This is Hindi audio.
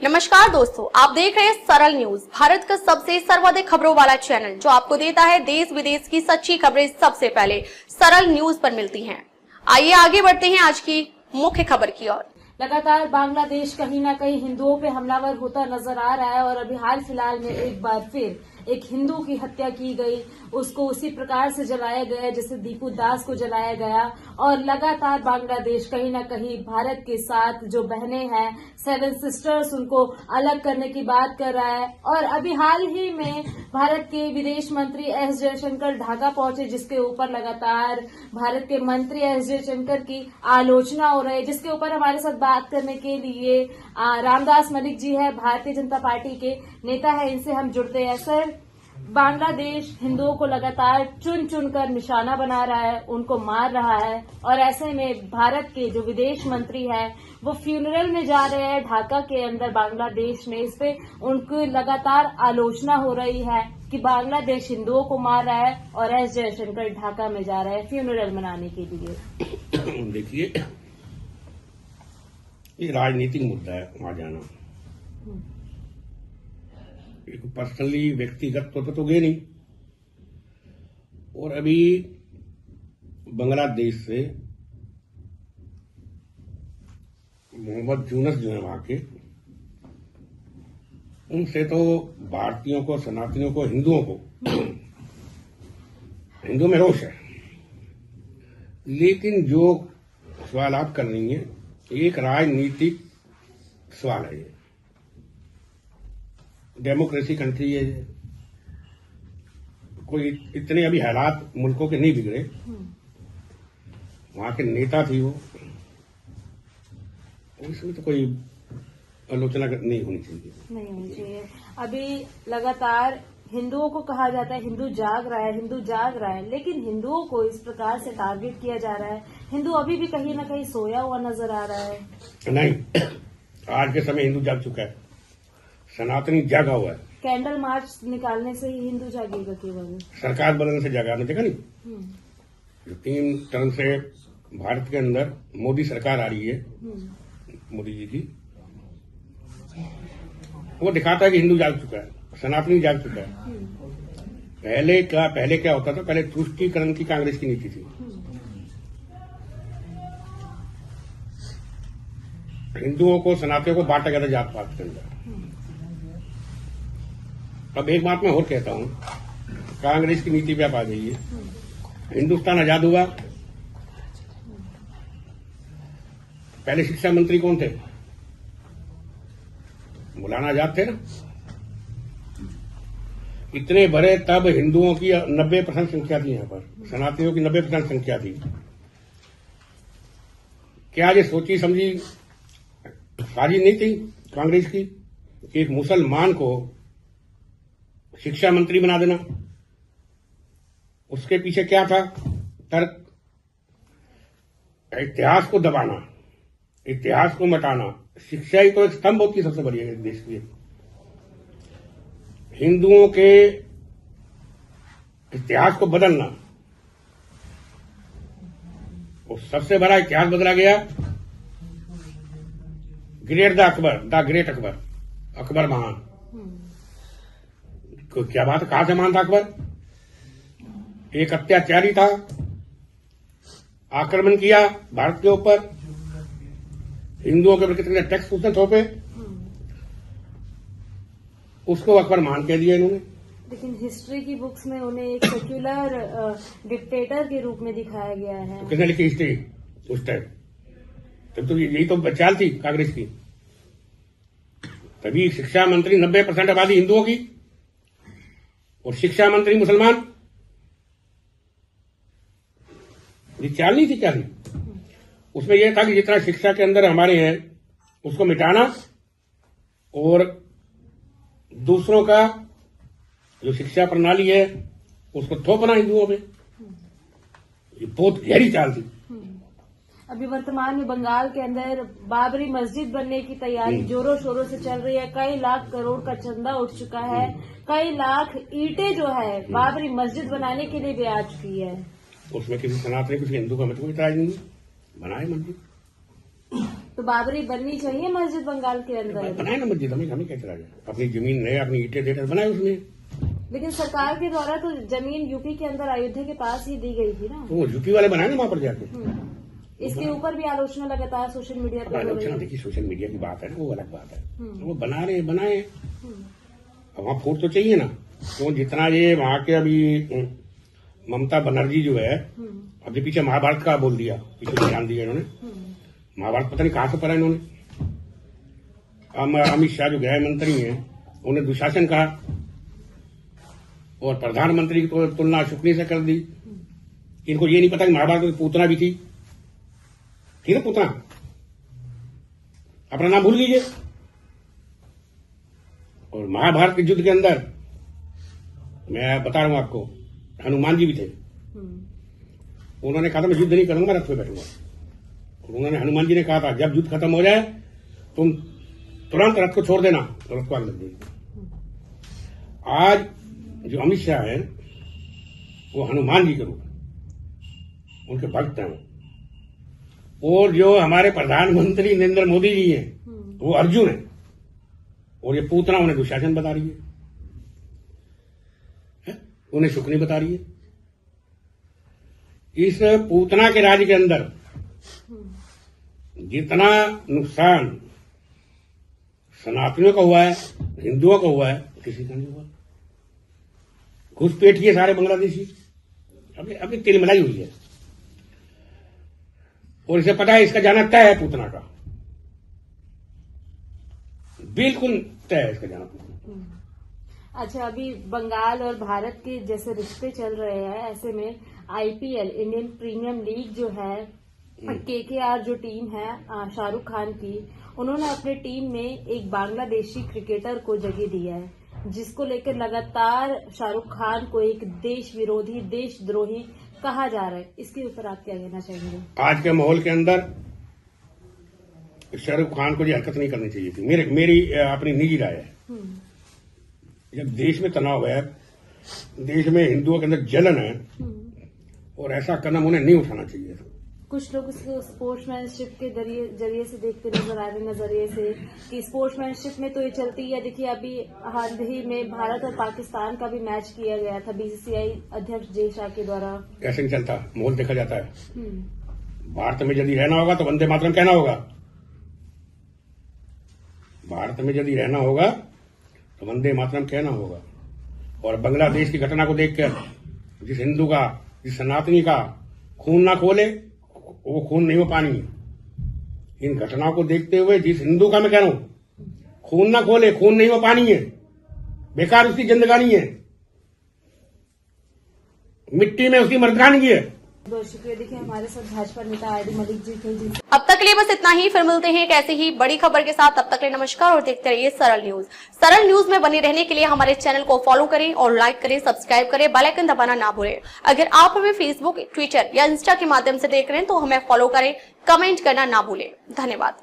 नमस्कार दोस्तों, आप देख रहे हैं सरल न्यूज, भारत का सबसे सर्वाधिक खबरों वाला चैनल जो आपको देता है देश विदेश की सच्ची खबरें सबसे पहले सरल न्यूज पर मिलती हैं। आइए आगे बढ़ते हैं आज की मुख्य खबर की ओर। लगातार बांग्लादेश कहीं न कहीं हिंदुओं पे हमलावर होता नजर आ रहा है और अभी हाल फिलहाल में एक बार फिर एक हिंदू की हत्या की गई, उसको उसी प्रकार से जलाया गया जैसे दीपू दास को जलाया गया। और लगातार बांग्लादेश कहीं न कहीं भारत के साथ जो बहनें हैं सेवन सिस्टर्स, उनको अलग करने की बात कर रहा है। और अभी हाल ही में भारत के विदेश मंत्री एस जयशंकर ढाका पहुंचे, जिसके ऊपर लगातार भारत के मंत्री एस जयशंकर की आलोचना हो रही है, जिसके ऊपर हमारे साथ बात करने के लिए रामदास मलिक जी है, भारतीय जनता पार्टी के नेता है, इनसे हम जुड़ते हैं। सर, बांग्लादेश हिंदुओं को लगातार चुन चुन कर निशाना बना रहा है, उनको मार रहा है, और ऐसे में भारत के जो विदेश मंत्री हैं वो फ्यूनरल में जा रहे हैं ढाका के अंदर बांग्लादेश में। इस पे उनकी लगातार आलोचना हो रही है कि बांग्लादेश हिंदुओं को मार रहा है और एस जयशंकर ढाका में जा रहे हैं फ्यूनरल मनाने के लिए। देखिए, ये राजनीतिक मुद्दा है वहां जाना। एक पर्सनली व्यक्तिगत तो गए नहीं। और अभी बांग्लादेश से मोहम्मद यूनुस जो है वहां के, उनसे तो भारतीयों को, सनातनियों को, हिंदुओं को, हिंदुओं में रोष है। लेकिन जो सवाल आप कर रही हैं, एक राजनीतिक सवाल है। ये डेमोक्रेसी कंट्री है, कोई इतने अभी हालात मुल्कों के नहीं बिगड़े। वहां के नेता थी वो, इसमें तो कोई आलोचना नहीं होनी चाहिए। अभी लगातार हिंदुओं को कहा जाता है हिंदू जाग रहा है, हिंदू जाग रहा है, लेकिन हिंदुओं को इस प्रकार से टारगेट किया जा रहा है। हिंदू अभी भी कहीं न कहीं सोया हुआ नजर आ रहा है। नहीं, आज के समय हिंदू जाग चुका है, सनातनी जागा हुआ है। कैंडल मार्च निकालने से ही हिंदू जागेगा केवल? आपने बदलने से जागा, आपने देखा नहीं? जो 3 टर्म से भारत के अंदर मोदी सरकार आ रही है, मोदी जी की, वो दिखाता है कि हिंदू जाग चुका है, सनातनी जाग चुका है। पहले क्या होता था? पहले तुष्टीकरण की कांग्रेस की नीति थी। हिंदुओं को, सनातनियों को बांटा गया था जात पात के अंदर। अब एक बात मैं और कहता हूं, कांग्रेस की नीति पे आप आ जाइए। हिंदुस्तान आजाद हुआ, पहले शिक्षा मंत्री कौन थे? मौलाना आजाद थे ना। इतने भरे तब हिंदुओं की 90% संख्या थी, यहाँ पर सनातनियों की 90% संख्या थी। क्या ये सोची समझी साजी नहीं थी कांग्रेस की कि एक मुसलमान को शिक्षा मंत्री बना देना? उसके पीछे क्या था तर्क? इतिहास को दबाना, इतिहास को मिटाना। शिक्षा ही तो एक स्तंभ होती है सबसे बड़ी देश की। हिंदुओं के इतिहास को बदलना, वो सबसे बड़ा इतिहास बदला गया। ग्रेट ग्रेट अकबर, अकबर महान। क्या बात है, कहां से महान था अकबर? एक अत्याचारी था, आक्रमण किया भारत के ऊपर, हिंदुओं के प्रति कितने टैक्स उसने थोपे, उसको अकबर महान कह दिया इन्होंने। लेकिन हिस्ट्री की बुक्स में उन्हें एक सेक्युलर डिक्टेटर के रूप में दिखाया गया है। तो किसने लिखी हिस्ट्री उस टाइम? तब तो यही तो चाल थी कांग्रेस की। तभी शिक्षा मंत्री 90% आबादी हिंदुओं की और शिक्षा मंत्री मुसलमान। ये चाल नहीं थी, क्या थी? उसमें यह था कि जितना शिक्षा के अंदर हमारे हैं उसको मिटाना और दूसरों का जो शिक्षा प्रणाली है उसको थोपना हिंदुओं में। ये बहुत गहरी चाल थी। अभी वर्तमान में बंगाल के अंदर बाबरी मस्जिद बनने की तैयारी जोरों शोरों से चल रही है। कई लाख करोड़ का चंदा उठ चुका है, कई लाख ईंटें जो है बाबरी मस्जिद बनाने के लिए भी आ चुकी है। उसमें किसी सनातनी, किसी हिंदू का मतलब इतराज नहीं, बनाए मंदिर। तो बाबरी बननी चाहिए मस्जिद बंगाल के अंदर। बनाए ना मस्जिद, हमें क्या चला जाए, अपनी जमीन है, अपनी ईंटें देकर बनाए उसमें। लेकिन सरकार के द्वारा तो जमीन यूपी के अंदर अयोध्या के पास ही दी गई थी ना। तो वो यूपी वाले बनाए ना वहां पर जाके। इसके ऊपर भी आलोचना लगातार सोशल मीडिया पर हो रही आलोचना है। देखिए, सोशल मीडिया की बात है ना, वो अलग बात है। वो बना रहे बनाए, अब वहां फूट तो चाहिए ना। तो जितना ये वहां के अभी ममता बनर्जी जो है, अभी पीछे महाभारत का बोल दिया, पीछे ध्यान दिया इन्होंने। महाभारत पता नहीं कहां से पढ़ा इन्होंने। अमित शाह जो गृह मंत्री हैं, उन्हें दुशासन कहा और प्रधानमंत्री की तुलना शुक्नी से कर दी। इनको ये नहीं पता कि महाभारत में पूतना भी थी ना, पूतना। अपना नाम भूल लीजिए। और महाभारत के युद्ध के अंदर मैं बता रहा हूं आपको, हनुमान जी भी थे। उन्होंने कहा था मैं युद्ध नहीं करूंगा, रथ पे बैठूंगा। और उन्होंने, हनुमान जी ने कहा था जब युद्ध खत्म हो जाए तुम तुरंत रथ को छोड़ देना, तो रथ को आग लग जाएगी। आज जो अमित शाह है वो हनुमान जी के रूप, उनके भक्त हैं। और जो हमारे प्रधानमंत्री नरेंद्र मोदी जी हैं वो अर्जुन है, और ये पूतना उन्हें दुशासन बता रही है, उन्हें शुक्नी बता रही है। इस पूतना के राज्य के अंदर जितना नुकसान सनातनियों का हुआ है, हिंदुओं का हुआ है, किसी का नहीं हुआ। घुसपैठ किए सारे बांग्लादेशी, अभी तिलमिलाई हुई है। और इसे पता है इसका जाना तय है पूतना का, बिल्कुल तय है इसका जाना पूतना। अच्छा, अभी बंगाल और भारत के जैसे रिश्ते चल रहे हैं, ऐसे में आईपीएल इंडियन प्रीमियम लीग जो है, केकेआर जो टीम है शाहरुख खान की, उन्होंने अपने टीम में एक बांग्लादेशी क्रिकेटर को जगह दिया है, जिसको लेकर लगातार शाहरुख खान को एक देश विरोधी, देशद्रोही कहा जा रहा है। इसके ऊपर आप क्या कहना चाहेंगे? आज के माहौल के अंदर शाहरुख खान को ये हरकत नहीं करनी चाहिए थी। मेरी अपनी निजी राय है। जब देश में तनाव है, देश में हिंदुओं के अंदर जलन है, और ऐसा कदम उन्हें नहीं उठाना चाहिए था। कुछ लोग इसको स्पोर्ट्समैनशिप के जरिए से देखते नजर आ रहे, नजरिए से कि स्पोर्ट्समैनशिप में तो ये चलती है। देखिए, अभी हाल ही में भारत और पाकिस्तान का भी मैच किया गया था बीसीसीआई अध्यक्ष जय शाह के द्वारा। ऐसे नहीं चलता, माहौल देखा जाता है। भारत में यदि रहना होगा तो वंदे मातरम कहना होगा। भारत में यदि रहना होगा तो वंदे मातरम कहना होगा। और बांग्लादेश की घटना को देखकर जिस हिंदू का, जिस सनातनी का खून ना खोले, वो खून नहीं हो पानी है। इन घटनाओं को देखते हुए जिस हिंदू का मैं कह रहा हूं खून ना खोले, खून नहीं हो पानी है, बेकार उसकी जिंदगानी है, मिट्टी में उसकी मर्दानगी है। बहुत शुक्रिया। देखिए, हमारे साथ भाजपा नेता आरडी मलिक जी थे। अब तक के लिए बस इतना ही, फिर मिलते हैं एक ऐसी ही बड़ी खबर के साथ। तब तक के लिए नमस्कार और देखते रहिए सरल न्यूज। सरल न्यूज में बने रहने के लिए हमारे चैनल को फॉलो करें और लाइक करें, सब्सक्राइब करें, बेल आइकन दबाना ना भूलें। अगर आप हमें फेसबुक, ट्विटर या इंस्टा के माध्यम से देख रहे हैं तो हमें फॉलो करें, कमेंट करना ना भूलें। धन्यवाद।